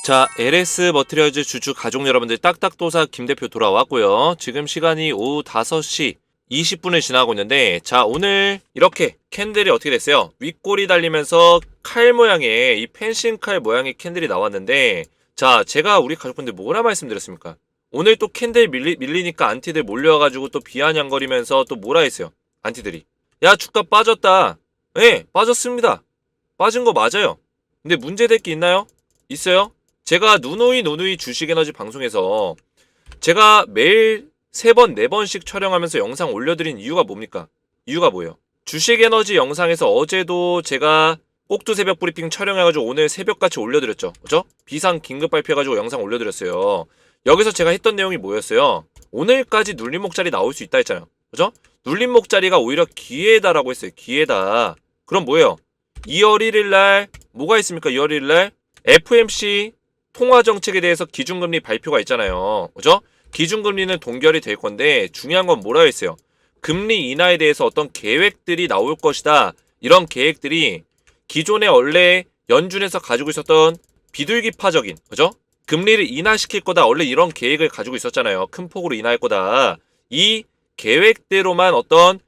자, LS 머티리얼즈 주주 가족 여러분들 딱딱도사 김대표 돌아왔고요. 지금 시간이 오후 5시 20분을 지나고 있는데, 자, 오늘 이렇게 캔들이 어떻게 됐어요? 윗골이 달리면서 칼 모양의 이 펜싱 칼 모양의 캔들이 나왔는데, 자, 제가 우리 가족분들 뭐라 말씀드렸습니까? 오늘 또 캔들 밀리니까 안티들 몰려와가지고 또 비아냥거리면서 또 뭐라 했어요? 안티들이. 야, 주가 빠졌다. 예, 빠졌습니다. 빠진 거 맞아요. 근데 문제될 게 있나요? 있어요? 제가 누누이 주식에너지 방송에서 제가 매일 3번, 4번씩 촬영하면서 영상 올려드린 이유가 뭡니까? 이유가 뭐예요? 주식에너지 영상에서 어제도 제가 꼭두 새벽 브리핑 촬영해가지고 오늘 새벽같이 올려드렸죠. 그죠? 비상 긴급 발표해가지고 영상 올려드렸어요. 여기서 제가 했던 내용이 뭐였어요? 오늘까지 눌림목자리 나올 수 있다 했잖아요. 그죠? 눌림목자리가 오히려 기회다라고 했어요. 기회다. 그럼 뭐예요? 2월 1일날 뭐가 있습니까? 2월 1일날 FMC 통화정책에 대해서 기준금리 발표가 있잖아요. 그죠? 기준금리는 동결이 될 건데 중요한 건 뭐라 했어요? 금리 인하에 대해서 어떤 계획들이 나올 것이다. 이런 계획들이 기존에 원래 연준에서 가지고 있었던 비둘기파적인, 그죠? 금리를 인하시킬 거다. 원래 이런 계획을 가지고 있었잖아요. 큰 폭으로 인하할 거다. 이 계획대로만 어떤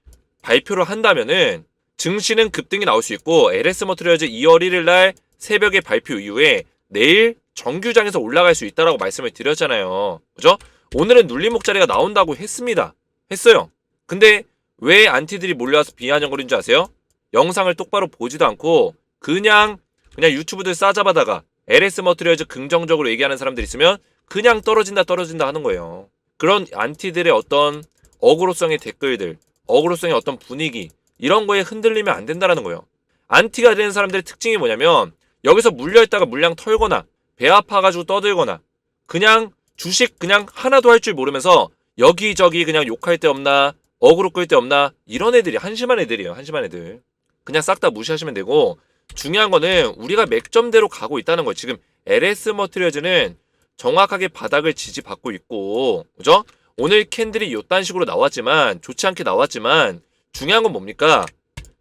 발표를 한다면은 증시는 급등이 나올 수 있고 LS 머티리얼즈 2월 1일 날 새벽에 발표 이후에 내일 정규장에서 올라갈 수 있다라고 말씀을 드렸잖아요. 그죠? 오늘은 눌림목자리가 나온다고 했습니다. 했어요. 근데 왜 안티들이 몰려와서 비아냥거리는 줄 아세요? 영상을 똑바로 보지도 않고 그냥 유튜브들 싸잡아다가 LS 머티리얼즈 긍정적으로 얘기하는 사람들 있으면 그냥 떨어진다 하는 거예요. 그런 안티들의 어떤 어그로성의 댓글들, 어그로성의 어떤 분위기 이런 거에 흔들리면 안 된다라는 거예요. 안티가 되는 사람들의 특징이 뭐냐면 여기서 물려있다가 물량 털거나 배 아파가지고 떠들거나 그냥 주식 그냥 하나도 할 줄 모르면서 여기저기 그냥 욕할 데 없나 어그로 끌 데 없나 이런 애들이 한심한 애들이에요. 한심한 애들. 그냥 싹 다 무시하시면 되고 중요한 거는 우리가 맥점대로 가고 있다는 거예요. 지금 LS 머티리얼즈는 정확하게 바닥을 지지받고 있고 그죠? 오늘 캔들이 요딴 식으로 나왔지만 좋지 않게 나왔지만 중요한 건 뭡니까?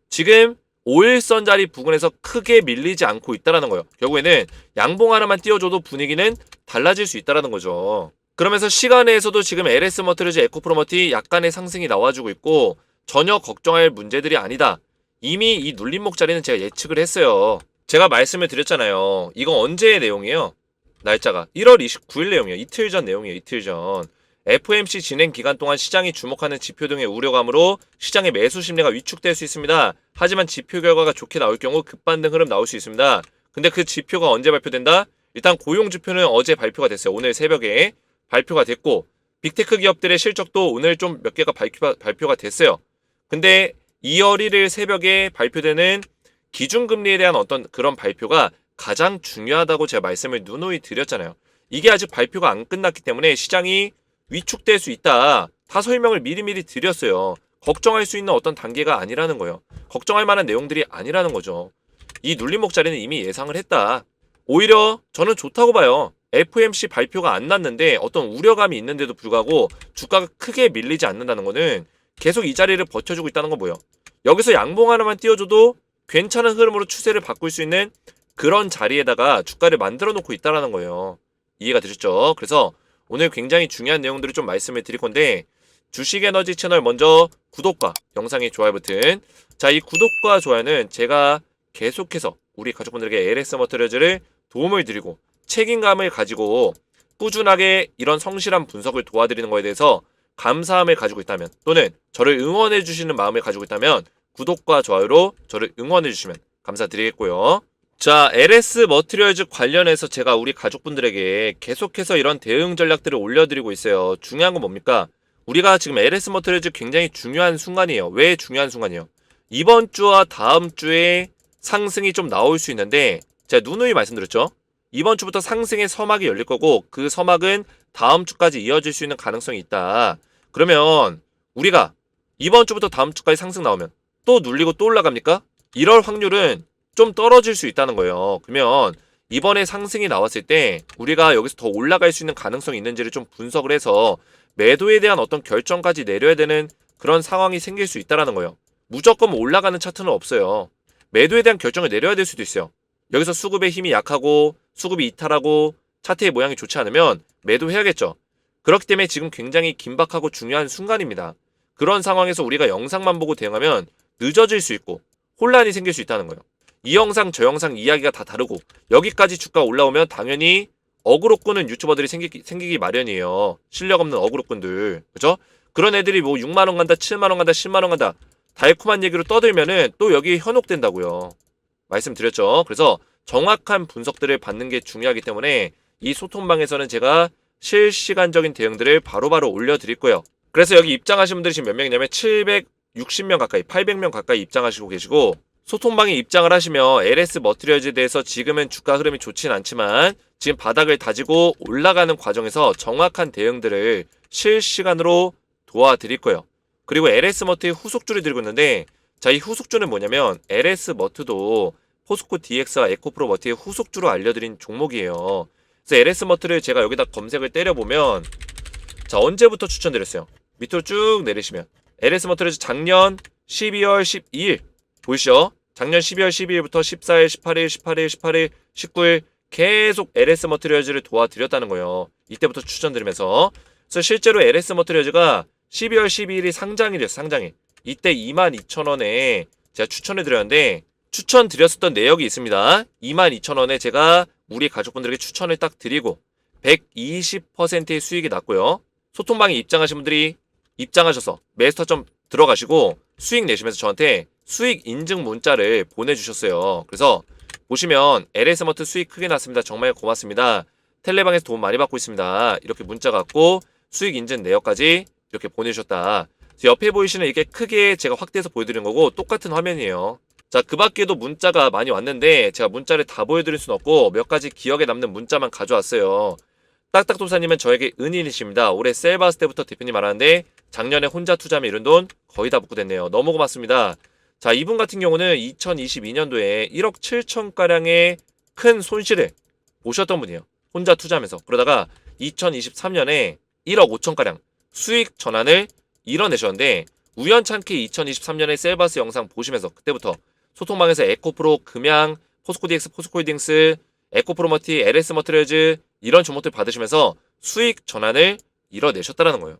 지금 5일선 자리 부근에서 크게 밀리지 않고 있다라는 거예요. 결국에는 양봉 하나만 띄워줘도 분위기는 달라질 수 있다라는 거죠. 그러면서 시간에서도 지금 LS 머티리얼즈 에코프로머티 약간의 상승이 나와주고 있고 전혀 걱정할 문제들이 아니다. 이미 이 눌림목 자리는 제가 예측을 했어요. 제가 말씀을 드렸잖아요. 이거 언제의 내용이에요? 날짜가 1월 29일 내용이에요. 이틀 전 내용이에요. 이틀 전. FOMC 진행 기간 동안 시장이 주목하는 지표 등의 우려감으로 시장의 매수 심리가 위축될 수 있습니다. 하지만 지표 결과가 좋게 나올 경우 급반등 흐름 나올 수 있습니다. 근데 그 지표가 언제 발표된다? 일단 고용 지표는 어제 발표가 됐어요. 오늘 새벽에 발표가 됐고 빅테크 기업들의 실적도 오늘 좀 몇 개가 발표가 됐어요. 근데 2월 1일 새벽에 발표되는 기준금리에 대한 어떤 그런 발표가 가장 중요하다고 제가 말씀을 누누이 드렸잖아요. 이게 아직 발표가 안 끝났기 때문에 시장이 위축될 수 있다. 다 설명을 미리미리 드렸어요. 걱정할 수 있는 어떤 단계가 아니라는 거예요. 걱정할 만한 내용들이 아니라는 거죠. 이 눌림목 자리는 이미 예상을 했다. 오히려 저는 좋다고 봐요. FOMC 발표가 안 났는데 어떤 우려감이 있는데도 불구하고 주가가 크게 밀리지 않는다는 거는 계속 이 자리를 버텨주고 있다는 건 뭐예요? 여기서 양봉 하나만 띄워줘도 괜찮은 흐름으로 추세를 바꿀 수 있는 그런 자리에다가 주가를 만들어 놓고 있다는 거예요. 이해가 되셨죠? 그래서 오늘 굉장히 중요한 내용들을 좀 말씀을 드릴 건데 주식에너지 채널 먼저 구독과 영상의 좋아요 버튼. 자, 이 구독과 좋아요는 제가 계속해서 우리 가족분들에게 LS 머티리얼즈를 도움을 드리고 책임감을 가지고 꾸준하게 이런 성실한 분석을 도와드리는 거에 대해서 감사함을 가지고 있다면 또는 저를 응원해 주시는 마음을 가지고 있다면 구독과 좋아요로 저를 응원해 주시면 감사드리겠고요. 자, LS 머티리얼즈 관련해서 제가 우리 가족분들에게 계속해서 이런 대응 전략들을 올려드리고 있어요. 중요한 건 뭡니까? 우리가 지금 LS 머티리얼즈 굉장히 중요한 순간이에요. 왜 중요한 순간이에요? 이번 주와 다음 주에 상승이 좀 나올 수 있는데 제가 누누이 말씀드렸죠? 이번 주부터 상승의 서막이 열릴 거고 그 서막은 다음 주까지 이어질 수 있는 가능성이 있다. 그러면 우리가 이번 주부터 다음 주까지 상승 나오면 또 눌리고 또 올라갑니까? 이럴 확률은 좀 떨어질 수 있다는 거예요. 그러면 이번에 상승이 나왔을 때 우리가 여기서 더 올라갈 수 있는 가능성이 있는지를 좀 분석을 해서 매도에 대한 어떤 결정까지 내려야 되는 그런 상황이 생길 수 있다는 거예요. 무조건 올라가는 차트는 없어요. 매도에 대한 결정을 내려야 될 수도 있어요. 여기서 수급의 힘이 약하고 수급이 이탈하고 차트의 모양이 좋지 않으면 매도해야겠죠. 그렇기 때문에 지금 굉장히 긴박하고 중요한 순간입니다. 그런 상황에서 우리가 영상만 보고 대응하면 늦어질 수 있고 혼란이 생길 수 있다는 거예요. 이 영상 저 영상 이야기가 다 다르고 여기까지 주가 올라오면 당연히 어그로 끄는 유튜버들이 생기기 마련이에요. 실력 없는 어그로 끈들. 그죠? 그런 애들이 뭐 6만원 간다 7만원 간다 10만원 간다 달콤한 얘기로 떠들면은 또 여기 현혹된다고요. 말씀드렸죠. 그래서 정확한 분석들을 받는 게 중요하기 때문에 이 소통방에서는 제가 실시간적인 대응들을 바로바로 올려드릴 거예요. 그래서 여기 입장하신 분들이 지금 몇 명이냐면 760명 가까이 800명 가까이 입장하시고 계시고 소통방에 입장을 하시면 LS 머티리얼즈에 대해서 지금은 주가 흐름이 좋진 않지만 지금 바닥을 다지고 올라가는 과정에서 정확한 대응들을 실시간으로 도와드릴 거예요. 그리고 LS 머트의 후속주를 들고 있는데 자, 이 후속주는 뭐냐면 LS 머트도 포스코 DX와 에코프로 머트의 후속주로 알려드린 종목이에요. 그래서 LS 머트를 제가 여기다 검색을 때려보면 자, 언제부터 추천드렸어요? 밑으로 쭉 내리시면 LS 머트를 작년 12월 12일 보이시죠? 작년 12월 12일부터 14일, 18일, 18일, 18일, 19일 계속 LS 머티리얼즈를 도와드렸다는 거예요. 이때부터 추천드리면서. 그래서 실제로 LS 머티리얼즈가 12월 12일이 상장일이었어요. 상장일. 이때 22,000원에 제가 추천해드렸는데 추천드렸었던 내역이 있습니다. 22,000원에 제가 우리 가족분들에게 추천을 딱 드리고 120%의 수익이 났고요. 소통방에 입장하신 분들이 입장하셔서 매스터점 들어가시고 수익 내시면서 저한테 수익 인증 문자를 보내주셨어요. 그래서 보시면 LS머트 수익 크게 났습니다. 정말 고맙습니다. 텔레방에서 도움 많이 받고 있습니다. 이렇게 문자가 왔고 수익 인증 내역까지 이렇게 보내주셨다. 옆에 보이시는 이게 크게 제가 확대해서 보여드린 거고 똑같은 화면이에요. 자, 그 밖에도 문자가 많이 왔는데 제가 문자를 다 보여드릴 수는 없고 몇 가지 기억에 남는 문자만 가져왔어요. 딱딱도사님은 저에게 은인이십니다. 올해 셀바스 때부터 대표님 알았는데 작년에 혼자 투자하면 이런 돈 거의 다 복구됐네요. 너무 고맙습니다. 자, 이분 같은 경우는 2022년도에 1억 7천가량의 큰 손실을 보셨던 분이에요. 혼자 투자하면서. 그러다가 2023년에 1억 5천가량 수익 전환을 이뤄내셨는데 우연찮게 2023년에 셀바스 영상 보시면서 그때부터 소통방에서 에코프로, 금양, 포스코DX, 포스코홀딩스, 에코프로머티, LS머티리얼즈 이런 종목들 받으시면서 수익 전환을 이뤄내셨다는 거예요.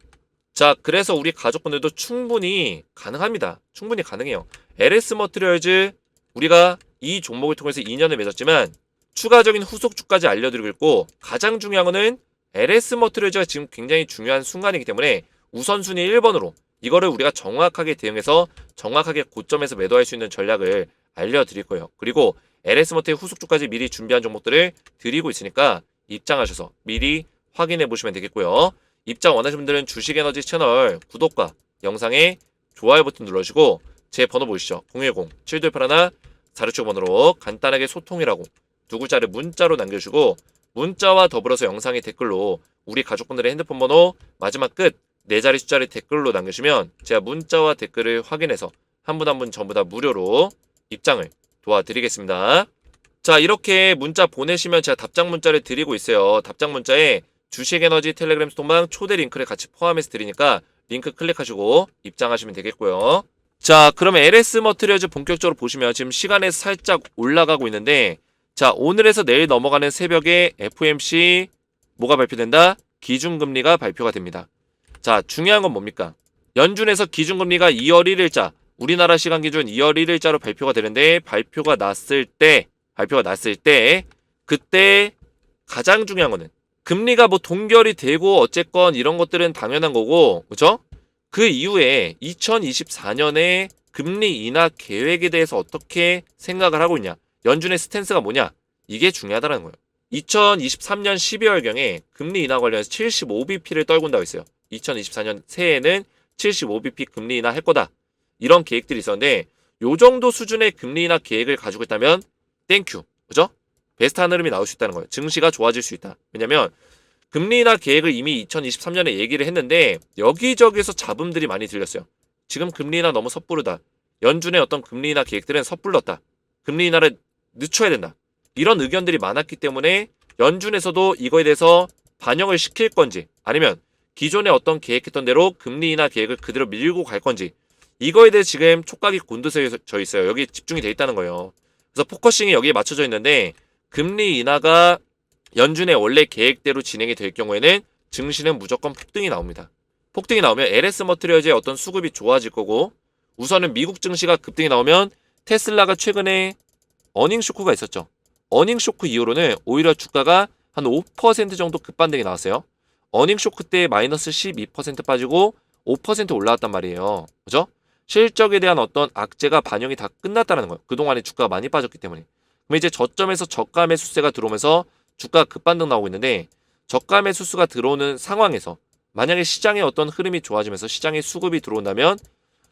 자, 그래서 우리 가족분들도 충분히 가능합니다. 충분히 가능해요. LS머티리얼즈 우리가 이 종목을 통해서 2년을 맺었지만 추가적인 후속주까지 알려드리고 있고 가장 중요한 거는 LS머티리얼즈가 지금 굉장히 중요한 순간이기 때문에 우선순위 1번으로 이거를 우리가 정확하게 대응해서 정확하게 고점에서 매도할 수 있는 전략을 알려드릴 거예요. 그리고 LS머티의 후속주까지 미리 준비한 종목들을 드리고 있으니까 입장하셔서 미리 확인해 보시면 되겠고요. 입장 원하시는 분들은 주식에너지 채널 구독과 영상에 좋아요 버튼 눌러주시고 제 번호 보이시죠? 010-7281-4675 번호로 간단하게 소통이라고 두 글자를 문자로 남겨주시고 문자와 더불어서 영상의 댓글로 우리 가족분들의 핸드폰 번호 마지막 끝 4자리 숫자를 댓글로 남겨주시면 제가 문자와 댓글을 확인해서 한 분 한 분 전부 다 무료로 입장을 도와드리겠습니다. 자, 이렇게 문자 보내시면 제가 답장 문자를 드리고 있어요. 답장 문자에 주식에너지 텔레그램 소통방 초대 링크를 같이 포함해서 드리니까 링크 클릭하시고 입장하시면 되겠고요. 자, 그러면 LS머티리얼즈 본격적으로 보시면 지금 시간에 살짝 올라가고 있는데 자, 오늘에서 내일 넘어가는 새벽에 FOMC 뭐가 발표된다? 기준금리가 발표가 됩니다. 자, 중요한 건 뭡니까? 연준에서 기준금리가 2월 1일자 우리나라 시간 기준 2월 1일자로 발표가 되는데 발표가 났을 때 그때 가장 중요한 거는 금리가 뭐 동결이 되고 어쨌건 이런 것들은 당연한 거고 그죠? 그 이후에 2024년에 금리 인하 계획에 대해서 어떻게 생각을 하고 있냐 연준의 스탠스가 뭐냐 이게 중요하다는 거예요. 2023년 12월경에 금리 인하 관련해서 75bp를 떨군다고 했어요. 2024년 새해에는 75bp 금리 인하 할 거다. 이런 계획들이 있었는데 요 정도 수준의 금리 인하 계획을 가지고 있다면 땡큐. 그죠? 베스트한 흐름이 나올 수 있다는 거예요. 증시가 좋아질 수 있다. 왜냐면 금리 인하 계획을 이미 2023년에 얘기를 했는데 여기저기서 잡음들이 많이 들렸어요. 지금 금리 인하 너무 섣부르다. 연준의 어떤 금리 인하 계획들은 섣불렀다. 금리 인하를 늦춰야 된다. 이런 의견들이 많았기 때문에 연준에서도 이거에 대해서 반영을 시킬 건지 아니면 기존에 어떤 계획했던 대로 금리 인하 계획을 그대로 밀고 갈 건지 이거에 대해 지금 촉각이 곤두서져 있어요. 여기 집중이 돼 있다는 거예요. 그래서 포커싱이 여기에 맞춰져 있는데 금리 인하가 연준의 원래 계획대로 진행이 될 경우에는 증시는 무조건 폭등이 나옵니다. 폭등이 나오면 LS 머트리얼즈의 어떤 수급이 좋아질 거고, 우선은 미국 증시가 급등이 나오면 테슬라가 최근에 어닝 쇼크가 있었죠. 어닝 쇼크 이후로는 오히려 주가가 한 5% 정도 급반등이 나왔어요. 어닝 쇼크 때 마이너스 12% 빠지고 5% 올라왔단 말이에요. 그죠? 실적에 대한 어떤 악재가 반영이 다 끝났다는 거예요. 그동안에 주가가 많이 빠졌기 때문에. 그럼 이제 저점에서 저가 매수세가 들어오면서 주가가 급반등 나오고 있는데, 저가 매수수가 들어오는 상황에서 만약에 시장의 어떤 흐름이 좋아지면서 시장의 수급이 들어온다면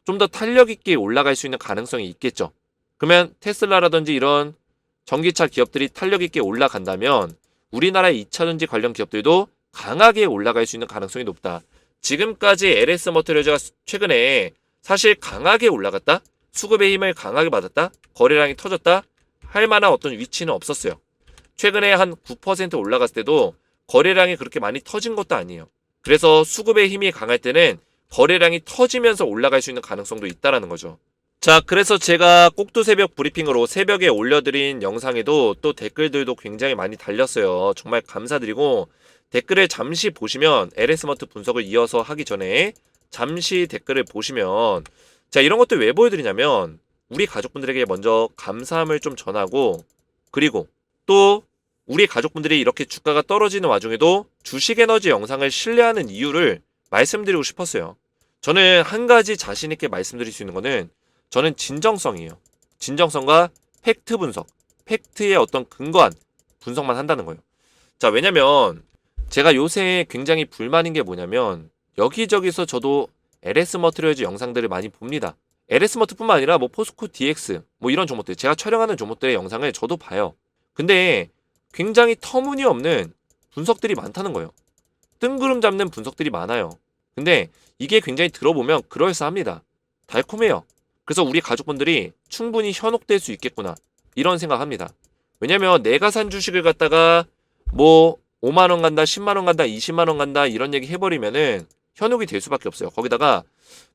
좀 더 탄력 있게 올라갈 수 있는 가능성이 있겠죠. 그러면 테슬라라든지 이런 전기차 기업들이 탄력 있게 올라간다면 우리나라의 2차전지 관련 기업들도 강하게 올라갈 수 있는 가능성이 높다. 지금까지 LS 머트리얼즈가 최근에 사실 강하게 올라갔다, 수급의 힘을 강하게 받았다, 거래량이 터졌다 할 만한 어떤 위치는 없었어요. 최근에 한 9% 올라갔을 때도 거래량이 그렇게 많이 터진 것도 아니에요. 그래서 수급의 힘이 강할 때는 거래량이 터지면서 올라갈 수 있는 가능성도 있다라는 거죠. 자, 그래서 제가 꼭두 새벽 브리핑으로 새벽에 올려드린 영상에도 또 댓글들도 굉장히 많이 달렸어요. 정말 감사드리고, 댓글을 잠시 보시면 LS머트 분석을 이어서 하기 전에 잠시 댓글을 보시면, 자, 이런 것들 왜 보여드리냐면 우리 가족분들에게 먼저 감사함을 좀 전하고, 그리고 또 우리 가족분들이 이렇게 주가가 떨어지는 와중에도 주식에너지 영상을 신뢰하는 이유를 말씀드리고 싶었어요. 저는 한 가지 자신 있게 말씀드릴 수 있는 거는, 저는 진정성이에요. 진정성과 팩트 분석, 팩트의 어떤 근거한 분석만 한다는 거예요. 자, 왜냐면 제가 요새 굉장히 불만인 게 뭐냐면, 여기저기서 저도 LS 머트리얼즈 영상들을 많이 봅니다. LS 머트뿐만 아니라 뭐 포스코 DX 뭐 이런 종목들, 제가 촬영하는 종목들의 영상을 저도 봐요. 근데 굉장히 터무니없는 분석들이 많다는 거예요. 뜬구름 잡는 분석들이 많아요. 근데 이게 굉장히 들어보면 그럴싸합니다. 달콤해요. 그래서 우리 가족분들이 충분히 현혹될 수 있겠구나, 이런 생각합니다. 왜냐면 내가 산 주식을 갖다가 뭐 5만원 간다, 10만원 간다, 20만원 간다 이런 얘기 해버리면은 현혹이 될 수밖에 없어요. 거기다가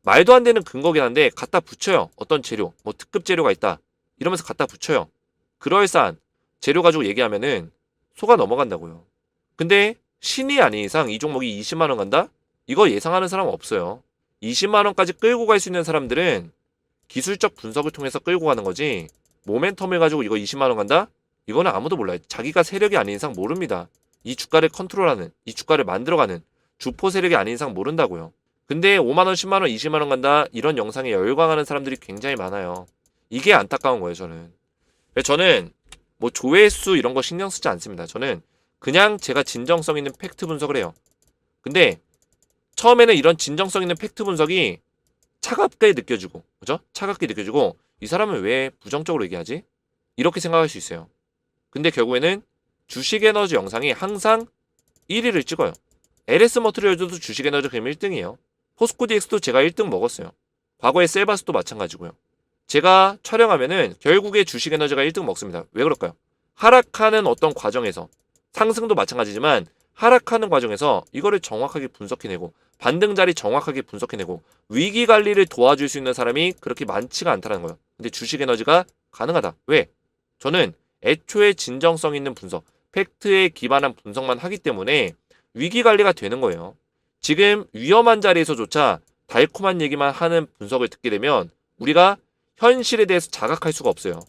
말도 안 되는 근거긴 한데 갖다 붙여요. 어떤 재료, 뭐 특급 재료가 있다 이러면서 갖다 붙여요. 그럴싸한 재료 가지고 얘기하면은 속아 넘어간다고요. 근데 신이 아닌 이상 이 종목이 20만원 간다? 이거 예상하는 사람은 없어요. 20만원까지 끌고 갈 수 있는 사람들은 기술적 분석을 통해서 끌고 가는 거지, 모멘텀을 가지고 이거 20만원 간다? 이거는 아무도 몰라요. 자기가 세력이 아닌 이상 모릅니다. 이 주가를 컨트롤하는, 이 주가를 만들어가는 주포 세력이 아닌 이상 모른다고요. 근데 5만원, 10만원, 20만원 간다 이런 영상에 열광하는 사람들이 굉장히 많아요. 이게 안타까운 거예요. 저는 뭐 조회수 이런 거 신경 쓰지 않습니다. 저는 그냥 제가 진정성 있는 팩트 분석을 해요. 근데 처음에는 이런 진정성 있는 팩트 분석이 차갑게 느껴지고, 그죠? 차갑게 느껴지고, 이 사람은 왜 부정적으로 얘기하지? 이렇게 생각할 수 있어요. 근데 결국에는 주식에너지 영상이 항상 1위를 찍어요. LS 머트리얼즈도 주식에너지 그럼 1등이에요. 포스코 DX도 제가 1등 먹었어요. 과거에 셀바스도 마찬가지고요. 제가 촬영하면은 결국에 주식에너지가 1등 먹습니다. 왜 그럴까요? 하락하는 어떤 과정에서, 상승도 마찬가지지만 하락하는 과정에서 이거를 정확하게 분석해내고, 반등 자리 정확하게 분석해내고, 위기 관리를 도와줄 수 있는 사람이 그렇게 많지가 않다는 거예요. 근데 주식에너지가 가능하다. 왜? 저는 애초에 진정성 있는 분석, 팩트에 기반한 분석만 하기 때문에 위기 관리가 되는 거예요. 지금 위험한 자리에서조차 달콤한 얘기만 하는 분석을 듣게 되면 우리가 현실에 대해서 자각할 수가 없어요.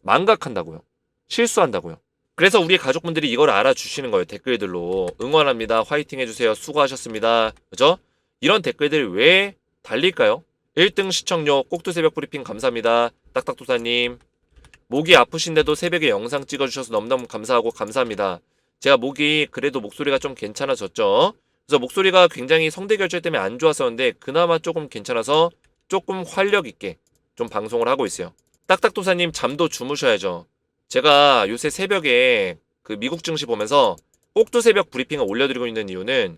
망각한다고요. 실수한다고요. 그래서 우리 가족분들이 이걸 알아주시는 거예요. 댓글들로 응원합니다, 화이팅 해주세요, 수고하셨습니다, 그죠? 이런 댓글들 왜 달릴까요? 1등 시청료 꼭두새벽 브리핑 감사합니다. 딱딱도사님, 목이 아프신데도 새벽에 영상 찍어주셔서 너무너무 감사하고 감사합니다. 제가 목이 그래도 목소리가 좀 괜찮아졌죠. 그래서 목소리가 굉장히 성대결절 때문에 안 좋았었는데 그나마 조금 괜찮아서 조금 활력 있게 좀 방송을 하고 있어요. 딱딱도사님, 잠도 주무셔야죠. 제가 요새 새벽에 그 미국 증시 보면서 꼭두새벽 브리핑을 올려드리고 있는 이유는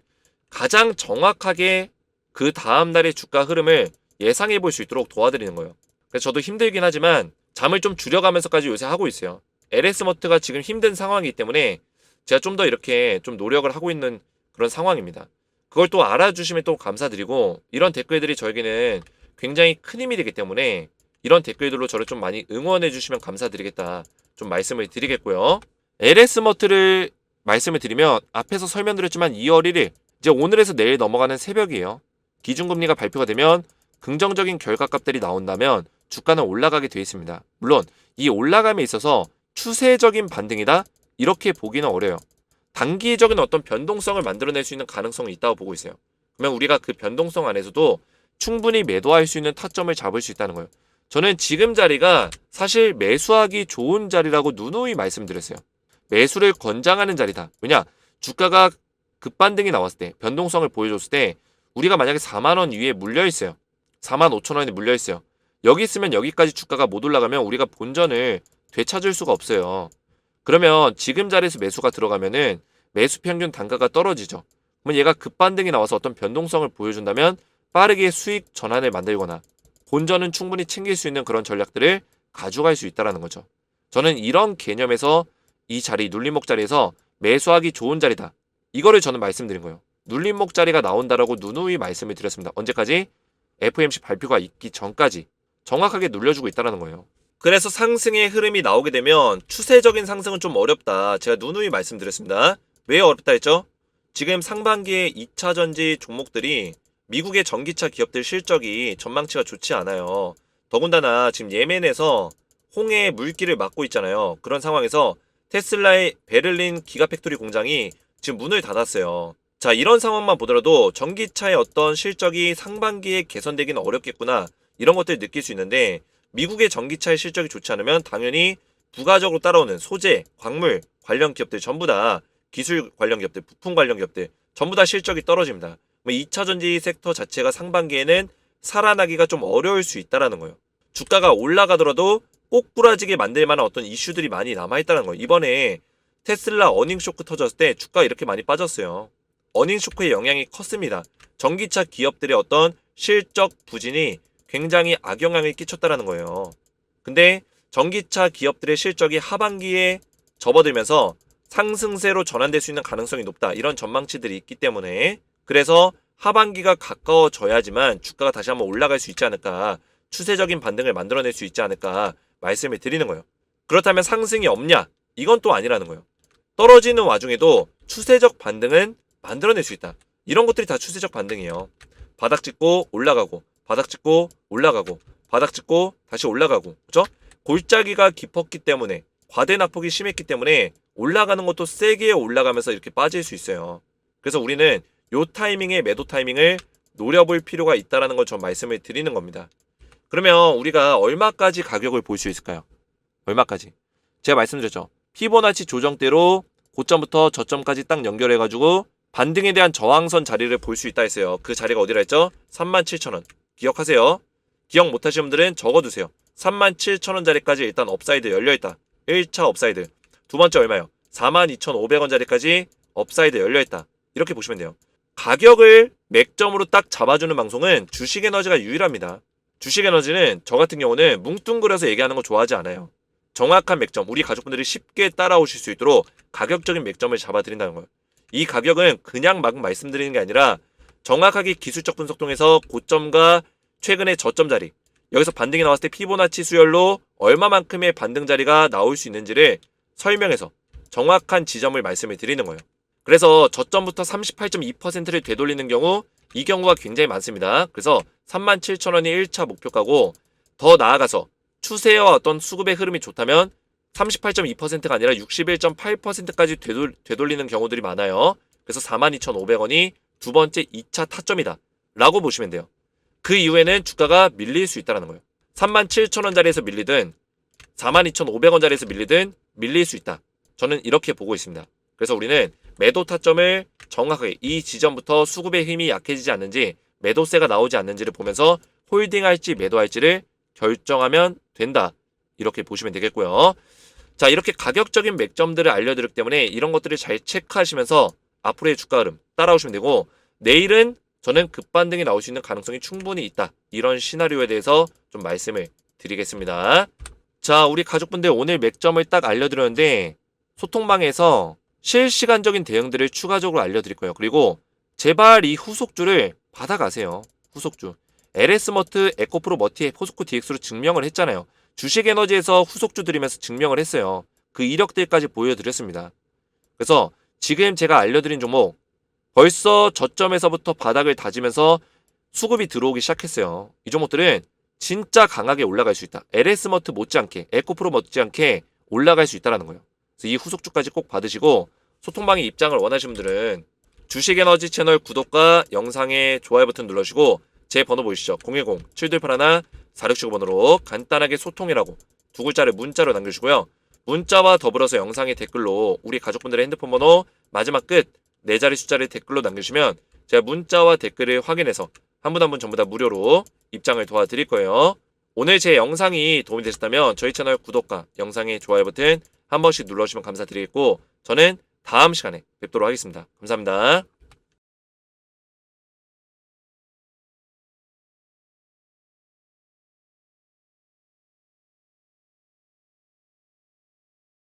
가장 정확하게 그 다음날의 주가 흐름을 예상해 볼 수 있도록 도와드리는 거예요. 그래서 저도 힘들긴 하지만 잠을 좀 줄여가면서까지 요새 하고 있어요. LS머트가 지금 힘든 상황이기 때문에 제가 좀 더 이렇게 좀 노력을 하고 있는 그런 상황입니다. 그걸 또 알아주시면 또 감사드리고, 이런 댓글들이 저에게는 굉장히 큰 힘이 되기 때문에 이런 댓글들로 저를 좀 많이 응원해 주시면 감사드리겠다 좀 말씀을 드리겠고요. LS머트를 말씀을 드리면 앞에서 설명드렸지만 2월 1일 이제 오늘에서 내일 넘어가는 새벽이에요. 기준금리가 발표가 되면 긍정적인 결과값들이 나온다면 주가는 올라가게 되어 있습니다. 물론 이 올라감에 있어서 추세적인 반등이다 이렇게 보기는 어려요. 단기적인 어떤 변동성을 만들어낼 수 있는 가능성이 있다고 보고 있어요. 그러면 우리가 그 변동성 안에서도 충분히 매도할 수 있는 타점을 잡을 수 있다는 거예요. 저는 지금 자리가 사실 매수하기 좋은 자리라고 누누이 말씀드렸어요. 매수를 권장하는 자리다. 왜냐? 주가가 급반등이 나왔을 때, 변동성을 보여줬을 때 우리가 만약에 4만 원 위에 물려 있어요. 4만 5천 원에 물려 있어요. 여기 있으면 여기까지 주가가 못 올라가면 우리가 본전을 되찾을 수가 없어요. 그러면 지금 자리에서 매수가 들어가면은 매수 평균 단가가 떨어지죠. 그러면 얘가 급반등이 나와서 어떤 변동성을 보여준다면 빠르게 수익 전환을 만들거나 본전은 충분히 챙길 수 있는 그런 전략들을 가져갈 수 있다는 거죠. 저는 이런 개념에서 이 자리, 눌림목 자리에서 매수하기 좋은 자리다. 이거를 저는 말씀드린 거예요. 눌림목 자리가 나온다라고 누누이 말씀을 드렸습니다. 언제까지? FOMC 발표가 있기 전까지 정확하게 눌려주고 있다는 거예요. 그래서 상승의 흐름이 나오게 되면 추세적인 상승은 좀 어렵다. 제가 누누이 말씀드렸습니다. 왜 어렵다 했죠? 지금 상반기에 2차전지 종목들이 미국의 전기차 기업들 실적이 전망치가 좋지 않아요. 더군다나 지금 예멘에서 홍해 물길을 막고 있잖아요. 그런 상황에서 테슬라의 베를린 기가팩토리 공장이 지금 문을 닫았어요. 자, 이런 상황만 보더라도 전기차의 어떤 실적이 상반기에 개선되기는 어렵겠구나. 이런 것들을 느낄 수 있는데 미국의 전기차의 실적이 좋지 않으면 당연히 부가적으로 따라오는 소재, 광물 관련 기업들 전부 다 기술 관련 기업들, 부품 관련 기업들 전부 다 실적이 떨어집니다. 2차 전지 섹터 자체가 상반기에는 살아나기가 좀 어려울 수 있다라는 거예요. 주가가 올라가더라도 꼬꾸라지게 만들 만한 어떤 이슈들이 많이 남아있다는 거예요. 이번에 테슬라 어닝 쇼크 터졌을 때 주가 이렇게 많이 빠졌어요. 어닝 쇼크의 영향이 컸습니다. 전기차 기업들의 어떤 실적 부진이 굉장히 악영향을 끼쳤다라는 거예요. 근데 전기차 기업들의 실적이 하반기에 접어들면서 상승세로 전환될 수 있는 가능성이 높다. 이런 전망치들이 있기 때문에 그래서 하반기가 가까워져야지만 주가가 다시 한번 올라갈 수 있지 않을까. 추세적인 반등을 만들어낼 수 있지 않을까 말씀을 드리는 거예요. 그렇다면 상승이 없냐? 이건 또 아니라는 거예요. 떨어지는 와중에도 추세적 반등은 만들어낼 수 있다. 이런 것들이 다 추세적 반등이에요. 바닥 찍고 올라가고 바닥 찍고 올라가고 바닥 찍고 다시 올라가고 그죠? 골짜기가 깊었기 때문에 과대 낙폭이 심했기 때문에 올라가는 것도 세게 올라가면서 이렇게 빠질 수 있어요. 그래서 우리는 요 타이밍에 매도 타이밍을 노려볼 필요가 있다는 걸 좀 말씀을 드리는 겁니다. 그러면 우리가 얼마까지 가격을 볼 수 있을까요? 얼마까지? 제가 말씀드렸죠. 피보나치 조정대로 고점부터 저점까지 딱 연결해가지고 반등에 대한 저항선 자리를 볼 수 있다 했어요. 그 자리가 어디라 했죠? 37,000원. 기억하세요. 기억 못하시는 분들은 적어두세요. 37,000원 자리까지 일단 업사이드 열려있다. 1차 업사이드. 두 번째 얼마요? 42,500원 자리까지 업사이드 열려있다. 이렇게 보시면 돼요. 가격을 맥점으로 딱 잡아주는 방송은 주식에너지가 유일합니다. 주식에너지는 저 같은 경우는 뭉뚱그려서 얘기하는 거 좋아하지 않아요. 정확한 맥점, 우리 가족분들이 쉽게 따라오실 수 있도록 가격적인 맥점을 잡아드린다는 거예요. 이 가격은 그냥 막 말씀드리는 게 아니라 정확하게 기술적 분석 통해서 고점과 최근의 저점 자리, 여기서 반등이 나왔을 때 피보나치 수열로 얼마만큼의 반등 자리가 나올 수 있는지를 설명해서 정확한 지점을 말씀을 드리는 거예요. 그래서 저점부터 38.2%를 되돌리는 경우 이 경우가 굉장히 많습니다. 그래서 37,000원이 1차 목표가고 더 나아가서 추세와 어떤 수급의 흐름이 좋다면 38.2%가 아니라 61.8%까지 되돌리는 경우들이 많아요. 그래서 42,500원이 두 번째 2차 타점이다 라고 보시면 돼요. 그 이후에는 주가가 밀릴 수 있다는 거예요. 37,000원 자리에서 밀리든 42,500원 자리에서 밀리든 밀릴 수 있다. 저는 이렇게 보고 있습니다. 그래서 우리는 매도 타점을 정확하게 이 지점부터 수급의 힘이 약해지지 않는지 매도세가 나오지 않는지를 보면서 홀딩할지 매도할지를 결정하면 된다. 이렇게 보시면 되겠고요. 자, 이렇게 가격적인 맥점들을 알려드렸기 때문에 이런 것들을 잘 체크하시면서 앞으로의 주가 흐름 따라오시면 되고 내일은 저는 급반등이 나올 수 있는 가능성이 충분히 있다. 이런 시나리오에 대해서 좀 말씀을 드리겠습니다. 자, 우리 가족분들 오늘 맥점을 딱 알려드렸는데 소통방에서 실시간적인 대응들을 추가적으로 알려드릴 거예요. 그리고 제발 이 후속주를 받아가세요. 후속주. LS머트, 에코프로, 머티에 포스코 DX로 증명을 했잖아요. 주식에너지에서 후속주 드리면서 증명을 했어요. 그 이력들까지 보여드렸습니다. 그래서 지금 제가 알려드린 종목 벌써 저점에서부터 바닥을 다지면서 수급이 들어오기 시작했어요. 이 종목들은 진짜 강하게 올라갈 수 있다. LS머트 못지않게, 에코프로 못지않게 올라갈 수 있다는 거예요. 그래서 이 후속주까지 꼭 받으시고 소통방의 입장을 원하시는 분들은 주식에너지 채널 구독과 영상의 좋아요 버튼 눌러주시고 제 번호 보이시죠? 010-7281-4679번으로 간단하게 소통이라고 두 글자를 문자로 남겨주시고요. 문자와 더불어서 영상의 댓글로 우리 가족분들의 핸드폰 번호 마지막 끝 4자리 숫자를 댓글로 남겨주시면 제가 문자와 댓글을 확인해서 한 분 한 분 전부 다 무료로 입장을 도와드릴 거예요. 오늘 제 영상이 도움이 되셨다면 저희 채널 구독과 영상의 좋아요 버튼 한 번씩 눌러주시면 감사드리겠고 저는 다음 시간에 뵙도록 하겠습니다. 감사합니다.